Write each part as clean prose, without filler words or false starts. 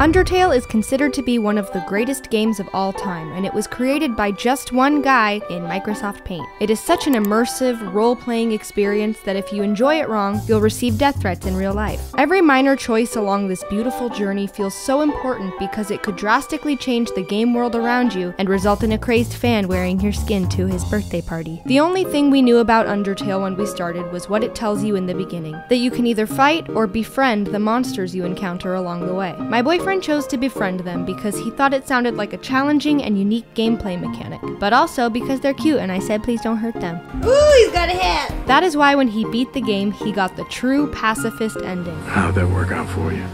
Undertale is considered to be one of the greatest games of all time, and it was created by just one guy in Microsoft Paint. It is such an immersive, role-playing experience that if you enjoy it wrong, you'll receive death threats in real life. Every minor choice along this beautiful journey feels so important because it could drastically change the game world around you and result in a crazed fan wearing your skin to his birthday party. The only thing we knew about Undertale when we started was what it tells you in the beginning, that you can either fight or befriend the monsters you encounter along the way. My boyfriend chose to befriend them because he thought it sounded like a challenging and unique gameplay mechanic, but also because they're cute and I said please don't hurt them. Ooh, he's got a hat! That is why when he beat the game, he got the true pacifist ending. How'd that work out for you?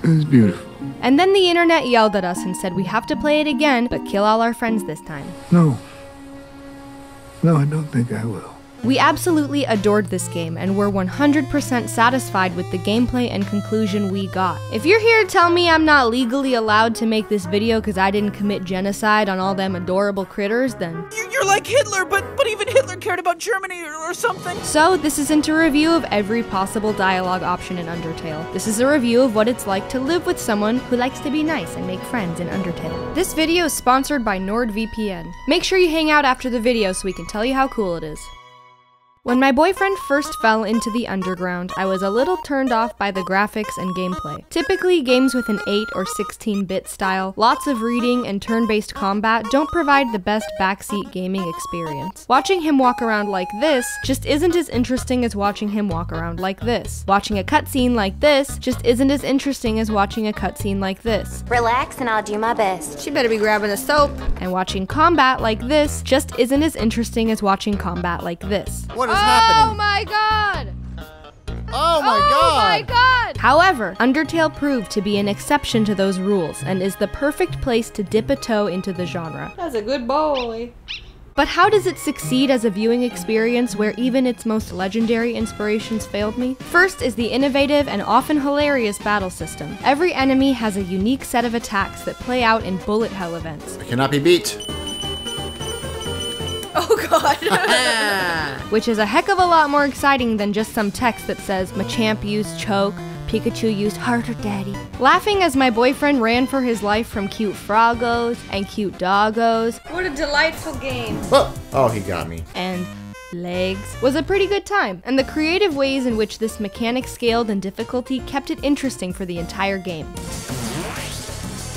It was beautiful. And then the internet yelled at us and said we have to play it again, but kill all our friends this time. No, I don't think I will. We absolutely adored this game and were 100% satisfied with the gameplay and conclusion we got. If you're here to tell me I'm not legally allowed to make this video because I didn't commit genocide on all them adorable critters, then You're like Hitler, but even Hitler cared about Germany or something. So this isn't a review of every possible dialogue option in Undertale. This is a review of what it's like to live with someone who likes to be nice and make friends in Undertale. This video is sponsored by NordVPN. Make sure you hang out after the video so we can tell you how cool it is. When my boyfriend first fell into the underground, I was a little turned off by the graphics and gameplay. Typically, games with an 8 or 16-bit style, lots of reading, and turn-based combat don't provide the best backseat gaming experience. Watching him walk around like this just isn't as interesting as watching him walk around like this. Watching a cutscene like this just isn't as interesting as watching a cutscene like this. Relax and I'll do my best. She better be grabbing a soap. And watching combat like this just isn't as interesting as watching combat like this. What is happening? Oh my god! Oh my god! However, Undertale proved to be an exception to those rules and is the perfect place to dip a toe into the genre. That's a good boy. But how does it succeed as a viewing experience where even its most legendary inspirations failed me? First is the innovative and often hilarious battle system. Every enemy has a unique set of attacks that play out in bullet hell events. I cannot be beat. Oh god! Which is a heck of a lot more exciting than just some text that says, Machamp used choke, Pikachu used harder daddy. Laughing as my boyfriend ran for his life from cute froggos and cute doggos. What a delightful game. Whoa. Oh, he got me. And legs was a pretty good time, and the creative ways in which this mechanic scaled in difficulty kept it interesting for the entire game.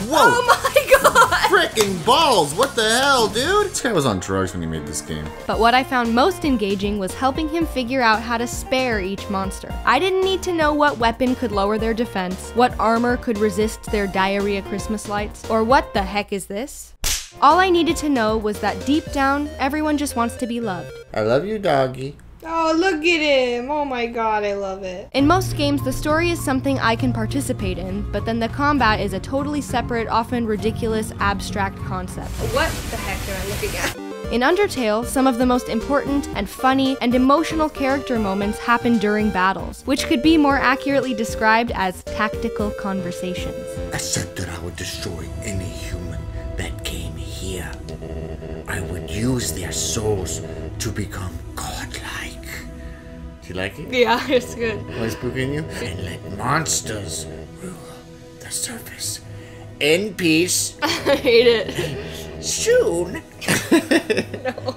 Whoa! Oh my god! Frickin' balls! What the hell, dude? This guy was on drugs when he made this game. But what I found most engaging was helping him figure out how to spare each monster. I didn't need to know what weapon could lower their defense, what armor could resist their diarrhea Christmas lights, or what the heck is this? All I needed to know was that deep down, everyone just wants to be loved. I love you, doggy. Oh, look at him. Oh my god, I love it. In most games, the story is something I can participate in, but then the combat is a totally separate, often ridiculous, abstract concept. What the heck am I looking at? In Undertale, some of the most important and funny and emotional character moments happen during battles, which could be more accurately described as tactical conversations. I said that I would destroy any human that came here. I would use their souls to become godlike. Do you like it? Yeah, it's good. Am I spooking you? And let monsters rule the surface. In peace. I hate it. Soon. No.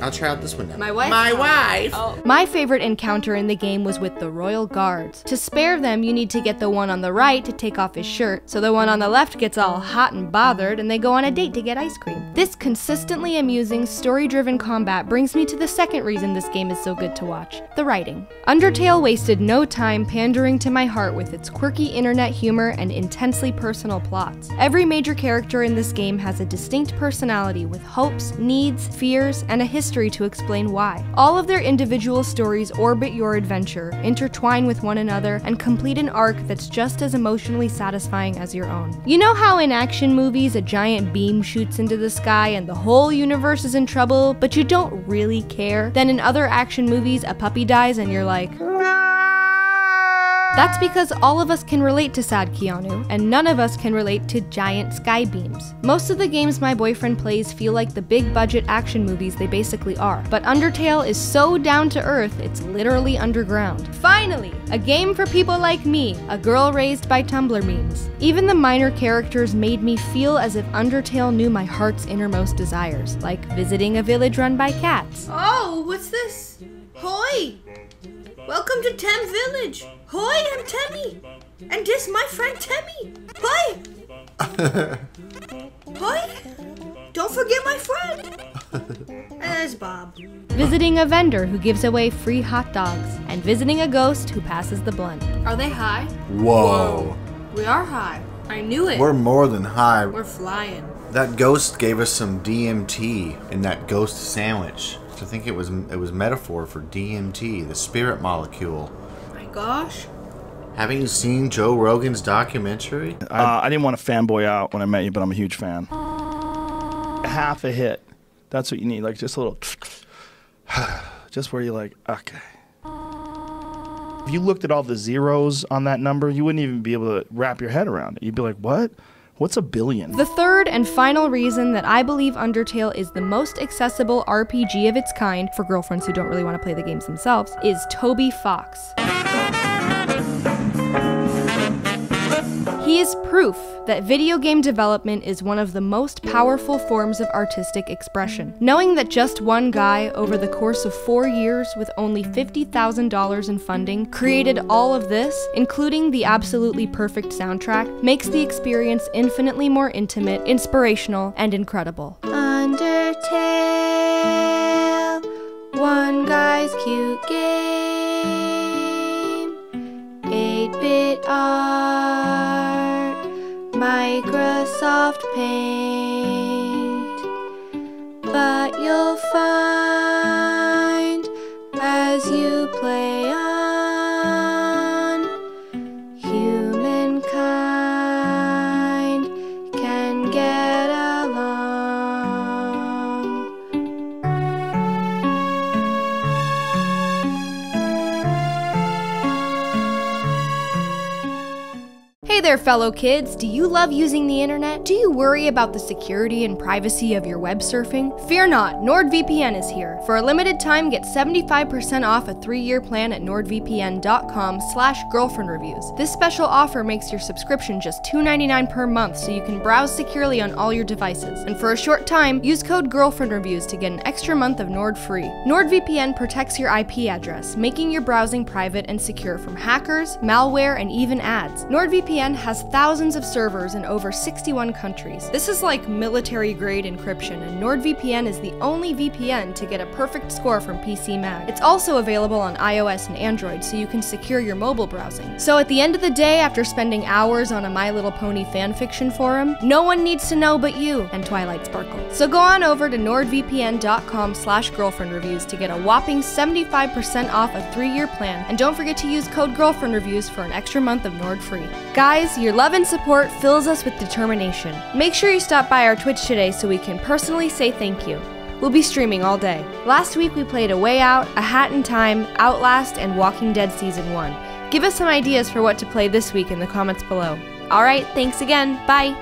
I'll try out this one now. My wife? My wife. Oh. My favorite encounter in the game was with the royal guards. To spare them, you need to get the one on the right to take off his shirt, so the one on the left gets all hot and bothered and they go on a date to get ice cream. This consistently amusing, story-driven combat brings me to the second reason this game is so good to watch, the writing. Undertale wasted no time pandering to my heart with its quirky internet humor and intensely personal plots. Every major character in this game has a distinct personality with hopes, needs, fears, and a history to explain why. All of their individual stories orbit your adventure, intertwine with one another, and complete an arc that's just as emotionally satisfying as your own. You know how in action movies a giant beam shoots into the sky and the whole universe is in trouble, but you don't really care? Then in other action movies, a puppy dies and you're like... That's because all of us can relate to sad Keanu, and none of us can relate to giant sky beams. Most of the games my boyfriend plays feel like the big budget action movies they basically are, but Undertale is so down to earth, it's literally underground. Finally, a game for people like me, a girl raised by Tumblr memes. Even the minor characters made me feel as if Undertale knew my heart's innermost desires, like visiting a village run by cats. Oh, what's this? Hoi! Welcome to Tem Village. Hoi, I'm Temmie. And this my friend Temmie. Hoi! Hoi! Don't forget my friend. And there's Bob. Visiting a vendor who gives away free hot dogs, and visiting a ghost who passes the blunt. Are they high? Whoa. We are high. I knew it. We're more than high. We're flying. That ghost gave us some DMT in that ghost sandwich. I think it was metaphor for DMT, the spirit molecule. My gosh. Haven't you seen Joe Rogan's documentary? I didn't want to fanboy out when I met you, but I'm a huge fan. Half a hit. That's what you need, like just a little, just where you're like, okay. If you looked at all the zeros on that number, you wouldn't even be able to wrap your head around it. You'd be like, what? What's a billion? The third and final reason that I believe Undertale is the most accessible RPG of its kind for girlfriends who don't really want to play the games themselves is Toby Fox. He is proof that video game development is one of the most powerful forms of artistic expression. Knowing that just one guy, over the course of 4 years with only $50,000 in funding, created all of this, including the absolutely perfect soundtrack, makes the experience infinitely more intimate, inspirational, and incredible. Undertale, one guy's cute game, 8-bit art, Microsoft Paint, but you'll find as you play on, humankind can get along. Hey there, fellow kids. Do you love using the internet? Do you worry about the security and privacy of your web surfing? Fear not, NordVPN is here. For a limited time, get 75% off a 3-year plan at nordvpn.com/girlfriendreviews. This special offer makes your subscription just $2.99 per month, so you can browse securely on all your devices. And for a short time, use code girlfriendreviews to get an extra month of Nord free. NordVPN protects your IP address, making your browsing private and secure from hackers, malware, and even ads. NordVPN has thousands of servers in over 61 countries. This is like military-grade encryption, and NordVPN is the only VPN to get a perfect score from PC Mag. It's also available on iOS and Android, so you can secure your mobile browsing. So at the end of the day, after spending hours on a My Little Pony fanfiction forum, no one needs to know but you and Twilight Sparkle. So go on over to nordvpn.com/girlfriendreviews to get a whopping 75% off a 3-year plan, and don't forget to use code girlfriendreviews for an extra month of Nord free. Guys, your love and support fills us with determination. Make sure you stop by our Twitch today so we can personally say thank you. We'll be streaming all day. Last week we played A Way Out, A Hat in Time, Outlast, and Walking Dead Season 1. Give us some ideas for what to play this week in the comments below. Alright, thanks again. Bye!